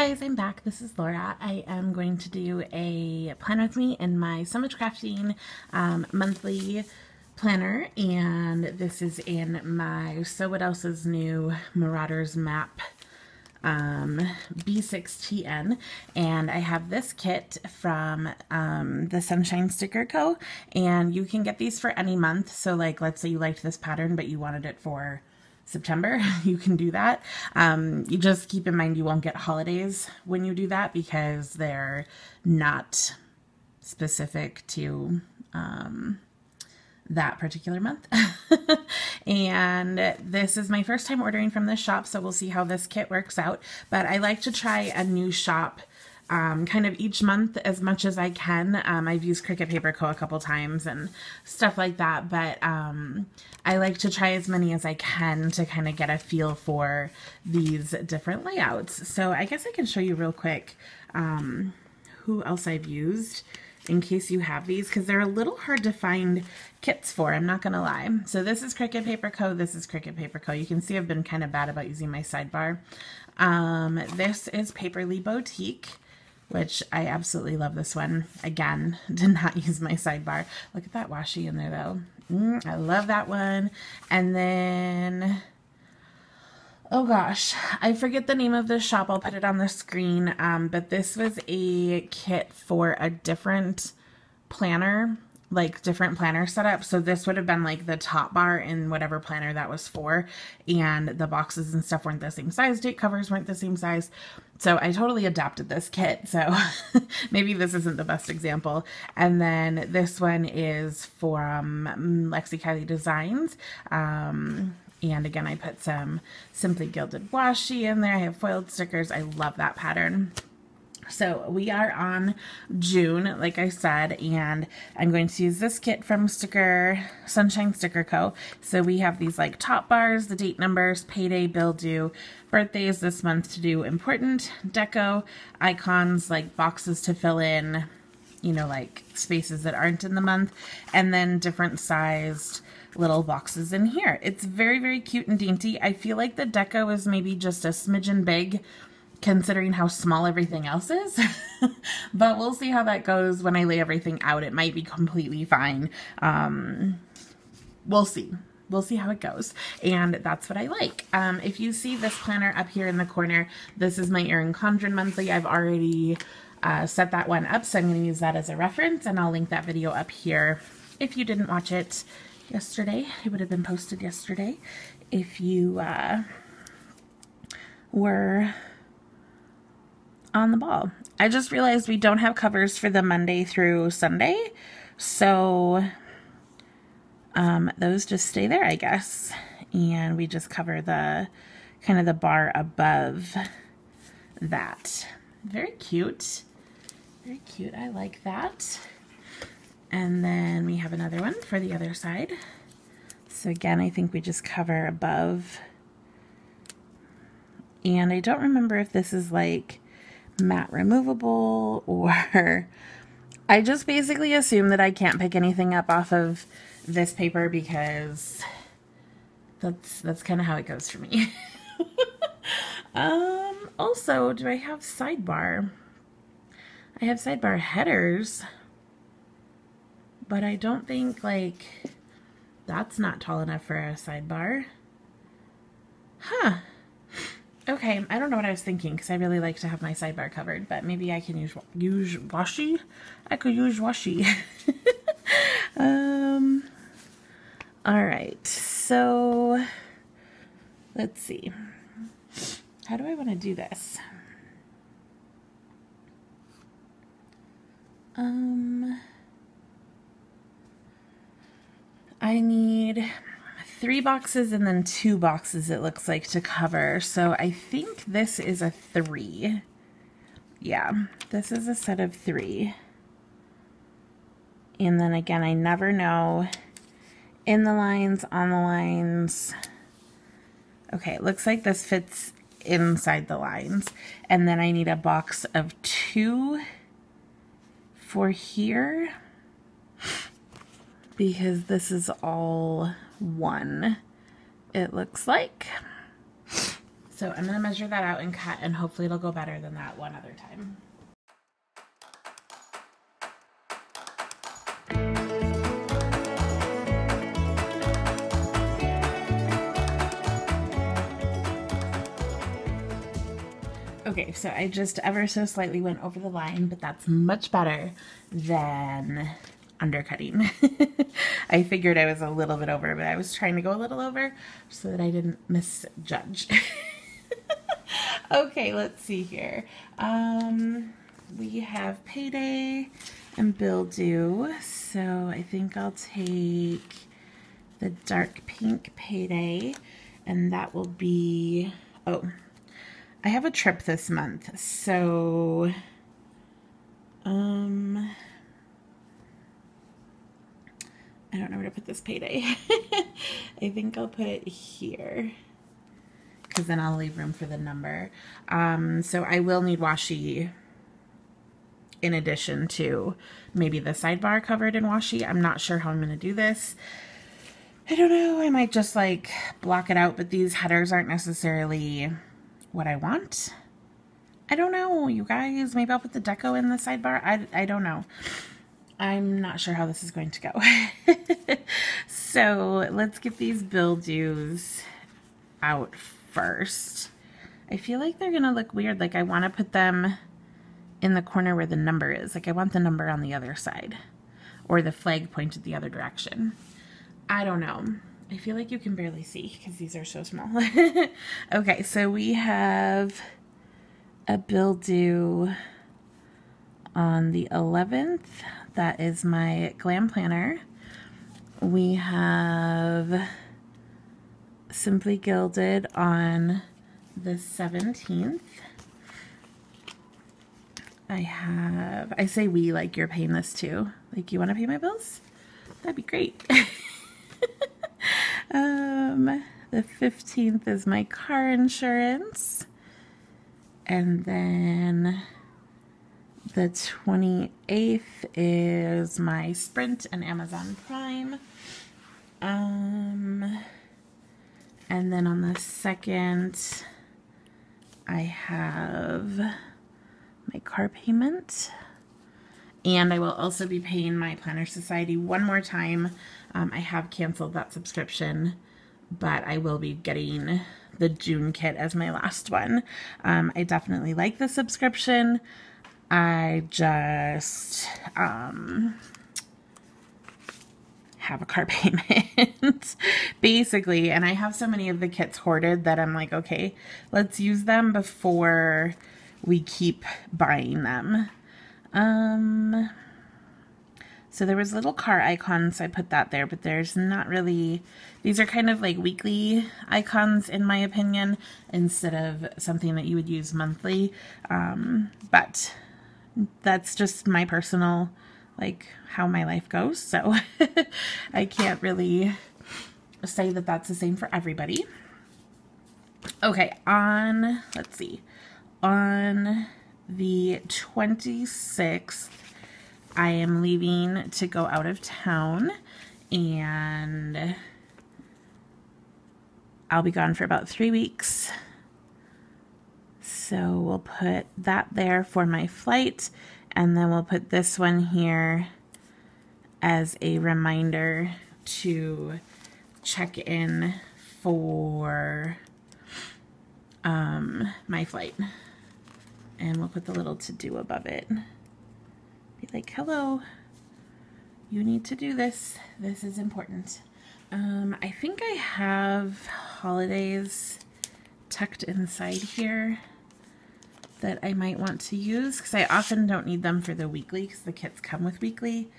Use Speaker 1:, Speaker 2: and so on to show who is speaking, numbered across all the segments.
Speaker 1: Guys, I'm back. This is Laura. I am going to do a plan with me in my So Much Crafting monthly planner, and this is in my So What Else Is New Marauders map B6TN, and I have this kit from the Sunshine Sticker Co. And you can get these for any month. So like, let's say you liked this pattern but you wanted it for September, you can do that. You just keep in mind you won't get holidays when you do that because they're not specific to that particular month. And this is my first time ordering from this shop, so we'll see how this kit works out. But I like to try a new shop kind of each month as much as I can. I've used Cricut Paper Co. a couple times and stuff like that, but I like to try as many as I can to kind of get a feel for these different layouts. So I guess I can show you real quick who else I've used in case you have these, because they're a little hard to find kits for, I'm not gonna lie. So this is Cricut Paper Co. This is Cricut Paper Co. You can see I've been kind of bad about using my sidebar. This is Paperly Boutique, which I absolutely love this one. Again, did not use my sidebar. Look at that washi in there though. I love that one. And then, oh gosh, I forget the name of this shop. I'll put it on the screen. But this was a kit for a different planner, like different planner setup. So this would have been like the top bar in whatever planner that was for, and the boxes and stuff weren't the same size, date covers weren't the same size. So I totally adapted this kit. So maybe this isn't the best example. And then this one is from Lexi Kylie Designs. And again, I put some Simply Gilded washi in there. I have foiled stickers. I love that pattern. So we are on June, like I said, and I'm going to use this kit from Sunshine Sticker Co. So we have these like top bars, the date numbers, payday, bill due, birthdays this month to do important, deco, icons like boxes to fill in, you know, like spaces that aren't in the month, and then different sized little boxes in here. It's very, very cute and dainty. I feel like the deco is maybe just a smidgen big considering how small everything else is, but we'll see how that goes when I lay everything out. It might be completely fine. We'll see. We'll see how it goes, and that's what I like. If you see this planner up here in the corner, this is my Erin Condren monthly. I've already set that one up, so I'm going to use that as a reference, and I'll link that video up here. If you didn't watch it yesterday, it would have been posted yesterday if you were on the ball. I just realized we don't have covers for the Monday through Sunday, so those just stay there, I guess, and we just cover the kind of the bar above that. Very cute. Very cute. I like that. And then we have another one for the other side. So again, I think we just cover above. And I don't remember if this is like matte removable, or I just basically assume that I can't pick anything up off of this paper because that's kind of how it goes for me. Also, do I have sidebar? I have sidebar headers, but I don't think, like, that's not tall enough for a sidebar. Huh. Okay, I don't know what I was thinking because I really like to have my sidebar covered, but maybe I can use washi. I could use washi. All right, so let's see. How do I want to do this? I need 3 boxes and then 2 boxes, it looks like, to cover. So I think this is a 3. Yeah, this is a set of 3. And then again, I never know. In the lines, on the lines. Okay, it looks like this fits inside the lines. And then I need a box of 2 for here, because this is all one, it looks like. So I'm going to measure that out and cut, and hopefully it'll go better than that one other time. Okay, so I just ever so slightly went over the line, but that's much better than undercutting. I figured I was a little bit over, but I was trying to go a little over so that I didn't misjudge. Okay, let's see here. We have payday and bill due, so I think I'll take the dark pink payday, and that will be, oh, I have a trip this month, so I don't know where to put this payday. I think I'll put it here, because then I'll leave room for the number. So I will need washi in addition to maybe the sidebar covered in washi. I'm not sure how I'm going to do this. I don't know. I might just like block it out, but these headers aren't necessarily what I want. I don't know, you guys. Maybe I'll put the deco in the sidebar. I don't know. I'm not sure how this is going to go. So let's get these bill dues out first. I feel like they're gonna look weird. Like I want to put them in the corner where the number is. Like I want the number on the other side, or the flag pointed the other direction. I don't know. I feel like you can barely see because these are so small. Okay, so we have a bill due on the 11th. That is my glam planner. We have Simply Gilded on the 17th. I say we like you're paying this too. Like, you want to pay my bills? That'd be great. The 15th is my car insurance. And then the 28th is my Sprint and Amazon Prime. And then on the 2nd, I have my car payment. And I will also be paying my Planner Society one more time. I have canceled that subscription, but I will be getting the June kit as my last one. I definitely like the subscription. I just have a car payment basically, and I have so many of the kits hoarded that I'm like, okay, let's use them before we keep buying them. So there was little car icons, I put that there, but there's not really, these are kind of like weekly icons in my opinion, instead of something that you would use monthly. But that's just my personal, like, how my life goes. So I can't really say that that's the same for everybody. Okay, let's see, on the 26th, I am leaving to go out of town, and I'll be gone for about 3 weeks. So we'll put that there for my flight, and then we'll put this one here as a reminder to check in for my flight. And we'll put the little to-do above it. Be like, hello, you need to do this. This is important. I think I have holidays tucked inside here that I might want to use, because I often don't need them for the weekly, because the kits come with weekly.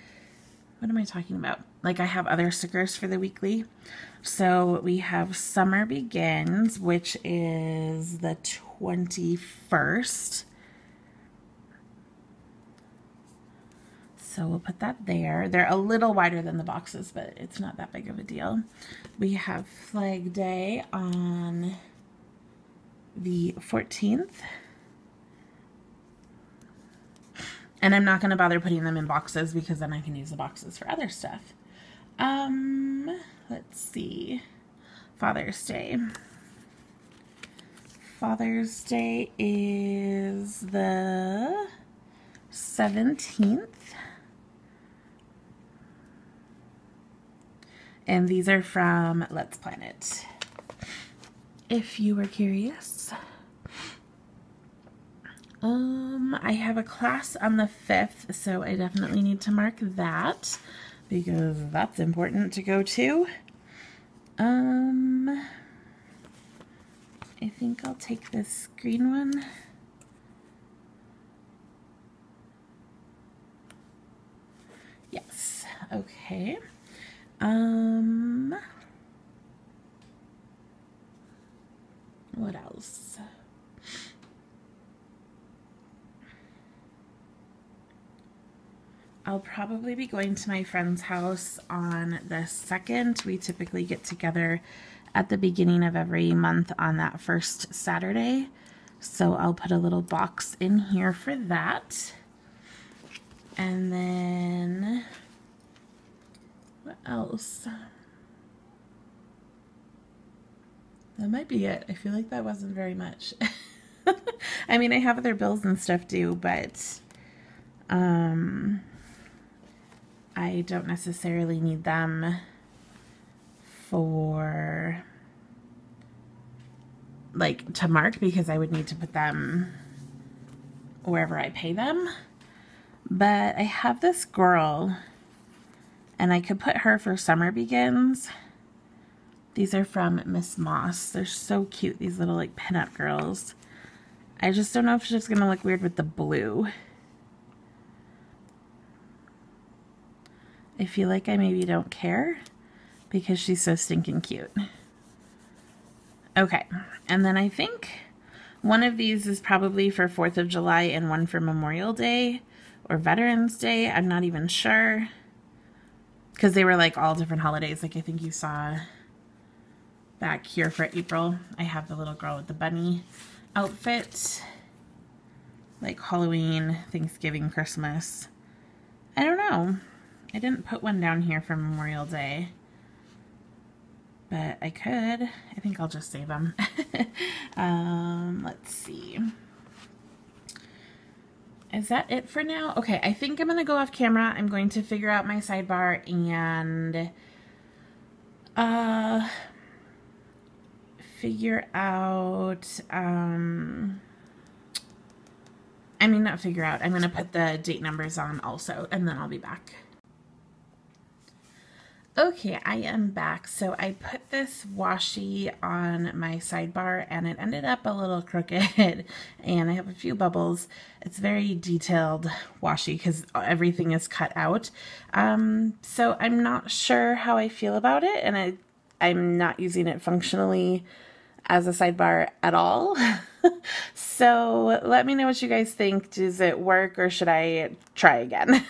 Speaker 1: What am I talking about? Like, I have other stickers for the weekly. So we have Summer Begins, which is the 21st. So we'll put that there. They're a little wider than the boxes, but it's not that big of a deal. We have Flag Day on the 14th. And I'm not going to bother putting them in boxes, because then I can use the boxes for other stuff. Let's see. Father's Day. Father's Day is the 17th. And these are from Let's Plan It, if you were curious. I have a class on the 5th, so I definitely need to mark that because that's important to go to. I think I'll take this green one. Yes, okay. What else? I'll probably be going to my friend's house on the 2nd. We typically get together at the beginning of every month on that first Saturday. So I'll put a little box in here for that. And then, what else? That might be it. I feel like that wasn't very much. I mean, I have other bills and stuff due, but I don't necessarily need them for, like, to mark because I would need to put them wherever I pay them. But I have this girl, and I could put her for Summer Begins. These are from Miss Moss. They're so cute, these little, like, pinup girls. I just don't know if she's gonna look weird with the blue. I feel like I maybe don't care because she's so stinking cute. Okay, and then I think one of these is probably for 4th of July and one for Memorial Day or Veterans Day. I'm not even sure because they were like all different holidays. Like I think you saw back here for April, I have the little girl with the bunny outfit, like Halloween, Thanksgiving, Christmas. I don't know. I didn't put one down here for Memorial Day, but I could. I think I'll just save them. Let's see. Is that it for now? Okay, I think I'm going to go off camera. I'm going to figure out my sidebar and figure out, I mean, not figure out. I'm going to put the date numbers on also, and then I'll be back. Okay, I am back. So I put this washi on my sidebar and it ended up a little crooked and I have a few bubbles. It's very detailed washi because everything is cut out. So I'm not sure how I feel about it, and I'm not using it functionally as a sidebar at all. So let me know what you guys think. Does it work or should I try again?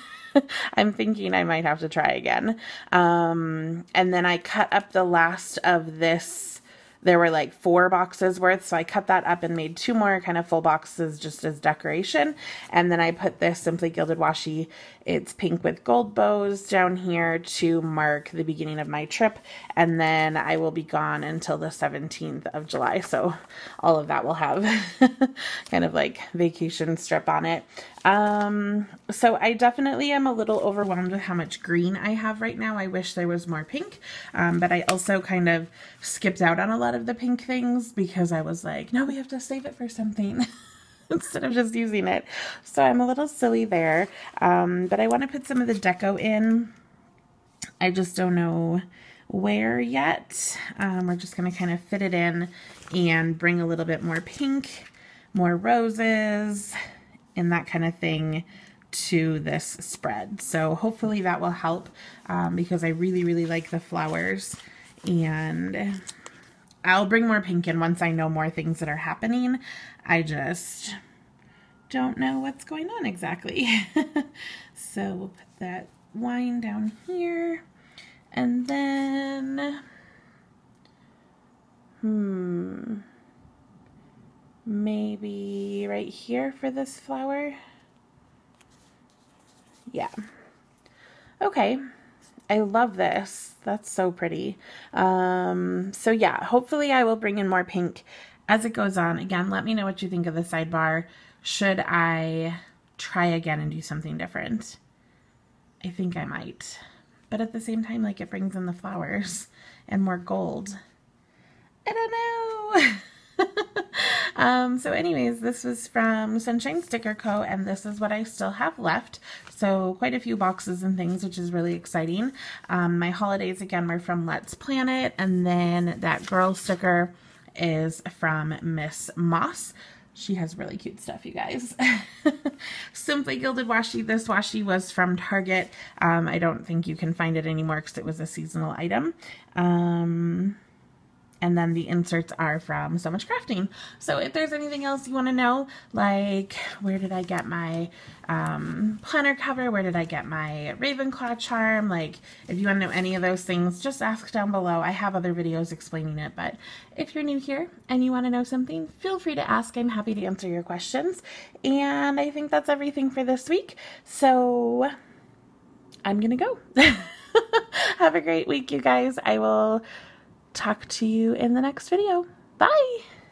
Speaker 1: I'm thinking I might have to try again. And then I cut up the last of this. There were like 4 boxes worth, so I cut that up and made 2 more kind of full boxes just as decoration. And then I put this Simply Gilded washi. It's pink with gold bows down here to mark the beginning of my trip. And then I will be gone until the 17th of July. So all of that will have kind of like vacation strip on it. So I definitely am a little overwhelmed with how much green I have right now. I wish there was more pink, but I also kind of skipped out on a lot of the pink things because I was like, no, we have to save it for something instead of just using it. So I'm a little silly there, but I want to put some of the deco in. I just don't know where yet. We're just going to kind of fit it in and bring a little bit more pink, more roses, and that kind of thing to this spread. So hopefully that will help because I really, really like the flowers, and I'll bring more pink in once I know more things that are happening. I just don't know what's going on exactly. So we'll put that wine down here, and then maybe right here for this flower. Yeah. Okay. I love this. That's so pretty. So yeah, hopefully I will bring in more pink as it goes on, again, let me know what you think of the sidebar. Should I try again and do something different? I think I might. But at the same time, like, it brings in the flowers and more gold. I don't know. So anyways, this was from Sunshine Sticker Co. and this is what I still have left. So quite a few boxes and things, which is really exciting. My holidays, again, were from Let's Planet, and then that girl sticker is from Miss Moss. She has really cute stuff, you guys. Simply Gilded Washi. This washi was from Target. I don't think you can find it anymore because it was a seasonal item. And then the inserts are from So Much Crafting. So if there's anything else you want to know, like where did I get my planner cover, where did I get my Ravenclaw charm, like if you want to know any of those things, just ask down below. I have other videos explaining it, but if you're new here and you want to know something, feel free to ask. I'm happy to answer your questions. And I think that's everything for this week. So I'm gonna go. Have a great week, you guys. I will talk to you in the next video. Bye!